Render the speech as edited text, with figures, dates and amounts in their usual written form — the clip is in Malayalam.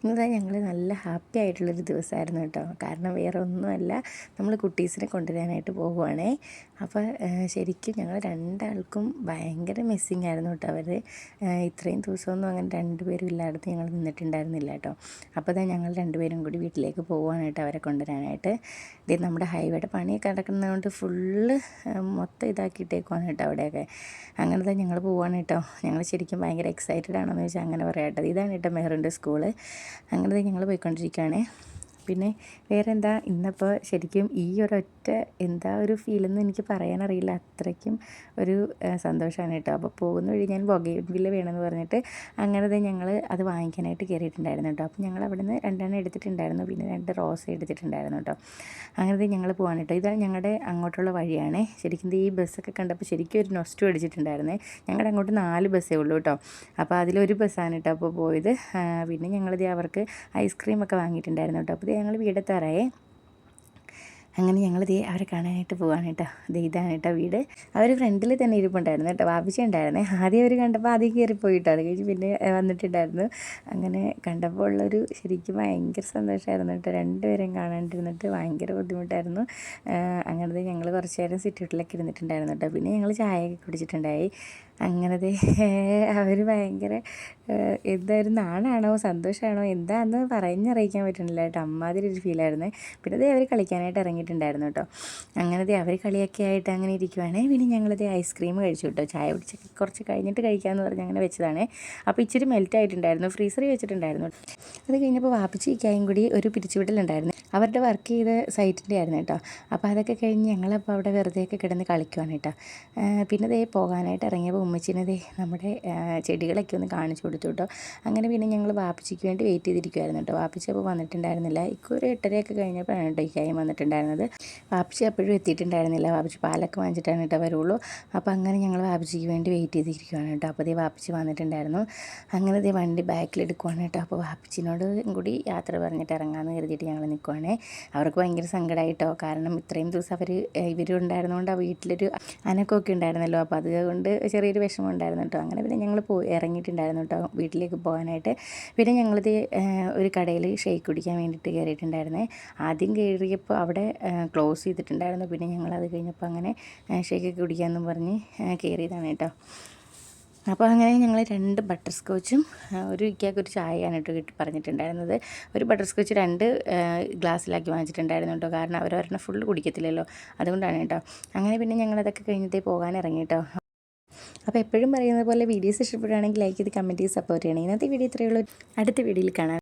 ഇന്നതാ ഞങ്ങൾ നല്ല ഹാപ്പി ആയിട്ടുള്ളൊരു ദിവസമായിരുന്നു കേട്ടോ. കാരണം വേറെ ഒന്നുമല്ല, നമ്മൾ കുട്ടീസിനെ കൊണ്ടുവരാനായിട്ട് പോകുവാണേ. അപ്പോൾ ശരിക്കും ഞങ്ങൾ രണ്ടാൾക്കും ഭയങ്കര മിസ്സിങ് ആയിരുന്നു കേട്ടോ. അവർ ഇത്രയും ദിവസമൊന്നും അങ്ങനെ രണ്ടുപേരും ഇല്ലാടത്ത് ഞങ്ങൾ നിന്നിട്ടുണ്ടായിരുന്നില്ല കേട്ടോ. അപ്പോൾ തന്നെ ഞങ്ങൾ രണ്ടുപേരും കൂടി വീട്ടിലേക്ക് പോകുവാണ് കേട്ടോ അവരെ കൊണ്ടുവരാനായിട്ട്. ഇത് നമ്മുടെ ഹൈവേയുടെ പണിയൊക്കെ നടക്കുന്നതുകൊണ്ട് ഫുള്ള് മൊത്തം ഇതാക്കിയിട്ടേക്കുവാണ് കേട്ടോ അവിടെയൊക്കെ. അങ്ങനെ തന്നെ ഞങ്ങൾ പോവാണ് കേട്ടോ. ഞങ്ങൾ ശരിക്കും ഭയങ്കര എക്സൈറ്റഡ് ആണെന്ന് വെച്ചാൽ അങ്ങനെ പറയാം കേട്ടോ. ഇതാണ് കേട്ടോ മെഹറിൻ്റെ സ്കൂള്. അങ്ങനെ ഞങ്ങൾ പോയിക്കൊണ്ടിരിക്കുകയാണേ. പിന്നെ വേറെ എന്താ, ഇന്നിപ്പോൾ ശരിക്കും ഈ ഒരൊറ്റ എന്താ ഒരു ഫീലെന്ന് എനിക്ക് പറയാനറിയില്ല, അത്രയ്ക്കും ഒരു സന്തോഷമാണ് കേട്ടോ. അപ്പോൾ പോകുന്ന വഴി ഞാൻ ബൊഗെയിൻവില്ല വേണമെന്ന് പറഞ്ഞിട്ട് അങ്ങനെ ഞങ്ങൾ അത് വാങ്ങിക്കാനായിട്ട് കയറിയിട്ടുണ്ടായിരുന്നു കേട്ടോ. അപ്പോൾ ഞങ്ങൾ അവിടെ നിന്ന് 2 എടുത്തിട്ടുണ്ടായിരുന്നു, പിന്നെ 2 റോസ് എടുത്തിട്ടുണ്ടായിരുന്നു കേട്ടോ. അങ്ങനെ ഞങ്ങൾ പോകാൻ കേട്ടോ. ഇതാണ് ഞങ്ങളുടെ അങ്ങോട്ടുള്ള വഴിയാണേ. ശരിക്കും ഈ ബസ്സൊക്കെ കണ്ടപ്പോൾ ശരിക്കും ഒരു നൊസ്റ്റു അടിച്ചിട്ടുണ്ടായിരുന്നേ. ഞങ്ങളുടെ അങ്ങോട്ട് 4 ബസ്സേ ഉള്ളൂ കേട്ടോ. അപ്പോൾ അതിലൊരു ബസ്സാണ് കേട്ടോ അപ്പോൾ പോയത്. പിന്നെ ഞങ്ങളിത് അവർക്ക് ഐസ്ക്രീമൊക്കെ വാങ്ങിയിട്ടുണ്ടായിരുന്നു കേട്ടോ. അപ്പോൾ ഞങ്ങൾ വീടെത്താറായേ. അങ്ങനെ ഞങ്ങൾ അവരെ കാണാനായിട്ട് പോവാണ് കേട്ടോ. ഇതാണ് കേട്ടോ വീട്. അവർ ഫ്രണ്ടിൽ തന്നെ ഇരിപ്പുണ്ടായിരുന്നു കേട്ടോ. വാപ്പിച്ച ഉണ്ടായിരുന്നേ. ആദ്യം അവർ കണ്ടപ്പോൾ ആദ്യം കയറിപ്പോയിട്ടോ. അത് കഴിഞ്ഞ് പിന്നെ വന്നിട്ടുണ്ടായിരുന്നു. അങ്ങനെ കണ്ടപ്പോൾ ഉള്ളൊരു ശരിക്കും ഭയങ്കര സന്തോഷമായിരുന്നു കേട്ടോ. രണ്ടുപേരെയും കാണാണ്ടിരുന്നിട്ട് ഭയങ്കര ബുദ്ധിമുട്ടായിരുന്നു. അങ്ങനത്തെ ഞങ്ങൾ കുറച്ച് നേരം സിറ്റൗട്ടിലൊക്കെ ഇരുന്നിട്ടുണ്ടായിരുന്നു കേട്ടോ. പിന്നെ ഞങ്ങൾ ചായയൊക്കെ കുടിച്ചിട്ടുണ്ടായി. അങ്ങനത്തെ അവർ ഭയങ്കര എന്തായാലും നാണാണോ സന്തോഷമാണോ എന്താണെന്ന് പറഞ്ഞറിയിക്കാൻ പറ്റുന്നില്ല കേട്ടോ. അമ്മാതിരി ഒരു ഫീലായിരുന്നു. പിന്നെ അവർ കളിക്കാനായിട്ട് ഇറങ്ങിയിട്ടുണ്ടായിരുന്നു കേട്ടോ. അങ്ങനത്തെ അവർ കളിയൊക്കെ ആയിട്ട് അങ്ങനെ ഇരിക്കുവാണേ. പിന്നെ ഞങ്ങളിത് ഐസ്ക്രീം കഴിച്ചു കേട്ടോ. ചായ കുടിച്ച് കുറച്ച് കഴിഞ്ഞിട്ട് കഴിക്കാമെന്ന് പറഞ്ഞ് അങ്ങനെ വെച്ചതാണ്. അപ്പോൾ ഇച്ചിരി മെൽറ്റ് ആയിട്ടുണ്ടായിരുന്നു, ഫ്രീസറിൽ വെച്ചിട്ടുണ്ടായിരുന്നു. അത് കഴിഞ്ഞപ്പോൾ വാപ്പിച്ചിക്കായും കൂടി ഒരു പിരിച്ചുവിടലുണ്ടായിരുന്നു. അവരുടെ വർക്ക് ചെയ്ത സൈറ്റിൻ്റെ ആയിരുന്നു കേട്ടോ. അപ്പോൾ അതൊക്കെ കഴിഞ്ഞ് ഞങ്ങളപ്പോൾ അവിടെ വെറുതെയൊക്കെ കിടന്ന് കളിക്കുവാണ് കേട്ടോ. പിന്നെ പോകാനായിട്ട് ഇറങ്ങിയപ്പോൾ ഉമ്മച്ചിനെ നമ്മുടെ ചെടികളൊക്കെ ഒന്ന് കാണിച്ചു കൊടുത്തു കേട്ടോ. അങ്ങനെ പിന്നെ ഞങ്ങൾ വാപ്പിച്ചിക്ക് വേണ്ടി വെയിറ്റ് ചെയ്തിരിക്കുമായിരുന്നു കേട്ടോ. വാപ്പിച്ചി അപ്പോൾ വന്നിട്ടുണ്ടായിരുന്നില്ല. ഒരു 8:30 കഴിഞ്ഞപ്പോഴാണ് കേട്ടോ ഇക്കായും വന്നിട്ടുണ്ടായിരുന്നത്. വാപ്പിച്ചി അപ്പോഴും എത്തിയിട്ടുണ്ടായിരുന്നില്ല. വാപ്പിച്ചി പാലൊക്കെ വാങ്ങിച്ചിട്ടാണ് കേട്ടോ വരുള്ളൂ. അപ്പോൾ അങ്ങനെ ഞങ്ങൾ വാപ്പിച്ചിക്ക് വേണ്ടി വെയിറ്റ് ചെയ്തിരിക്കുവാണ് കേട്ടോ. അപ്പോൾ വാപ്പിച്ചി വന്നിട്ടുണ്ടായിരുന്നു. അങ്ങനെ വണ്ടി ബാക്കിലെടുക്കുവാണ് കേട്ടോ. അപ്പോൾ വാപ്പിച്ചിനോട് കൂടി യാത്ര പറഞ്ഞിട്ട് ഇറങ്ങാമെന്ന് കരുതിയിട്ട് ഞങ്ങൾ നിൽക്കുവാണേ. അവർക്ക് ഭയങ്കര സങ്കടമായിട്ടോ. കാരണം ഇത്രയും ദിവസം ഇവരുണ്ടായിരുന്നതുകൊണ്ട് ആ വീട്ടിലൊരു അനക്കമൊക്കെ ഉണ്ടായിരുന്നല്ലോ. അപ്പോൾ അതുകൊണ്ട് ചെറിയൊരു വിഷമം ഉണ്ടായിരുന്നു കേട്ടോ. അങ്ങനെ പിന്നെ ഞങ്ങൾ ഇറങ്ങിയിട്ടുണ്ടായിരുന്നു കേട്ടോ വീട്ടിലേക്ക് പോകാനായിട്ട്. പിന്നെ ഞങ്ങളിത് ഒരു കടയിൽ ഷേക്ക് കുടിക്കാൻ വേണ്ടിയിട്ട് കയറിയിട്ടുണ്ടായിരുന്നേ. ആദ്യം കയറിയപ്പോൾ അവിടെ ക്ലോസ് ചെയ്തിട്ടുണ്ടായിരുന്നു. പിന്നെ ഞങ്ങളത് കഴിഞ്ഞപ്പോൾ അങ്ങനെ ഷേക്കൊക്കെ കുടിക്കാമെന്നും പറഞ്ഞ് കയറിയതാണ് കേട്ടോ. അപ്പോൾ അങ്ങനെ ഞങ്ങൾ 2 ബട്ടർ സ്കോച്ചും ഒരു ഇക്കാക്കൊരു ചായയാണ് കേട്ടോ പറഞ്ഞിട്ടുണ്ടായിരുന്നത്. ഒരു ബട്ടർ സ്കോച്ച് 2 ഗ്ലാസ്സിലാക്കി വാങ്ങിച്ചിട്ടുണ്ടായിരുന്നു കേട്ടോ. കാരണം അവരൊരെണ്ണം ഫുള്ള് കുടിക്കത്തില്ലല്ലോ, അതുകൊണ്ടാണ് കേട്ടോ. അങ്ങനെ പിന്നെ ഞങ്ങളതൊക്കെ കഴിഞ്ഞിട്ടേ പോകാൻ ഇറങ്ങി കേട്ടോ. അപ്പോൾ എപ്പോഴും പറയുന്നത് പോലെ വീഡിയോസ് ഇഷ്ടപ്പെടുകയാണെങ്കിൽ ലൈക്ക് ചെയ്ത് കമൻറ്റ് ചെയ്ത് സപ്പോർട്ട് ചെയ്യണം. ഇന്നത്തെ വീഡിയോ ഇത്രയേ ഉള്ളൂ. അടുത്ത വീഡിയോയിൽ കാണാം.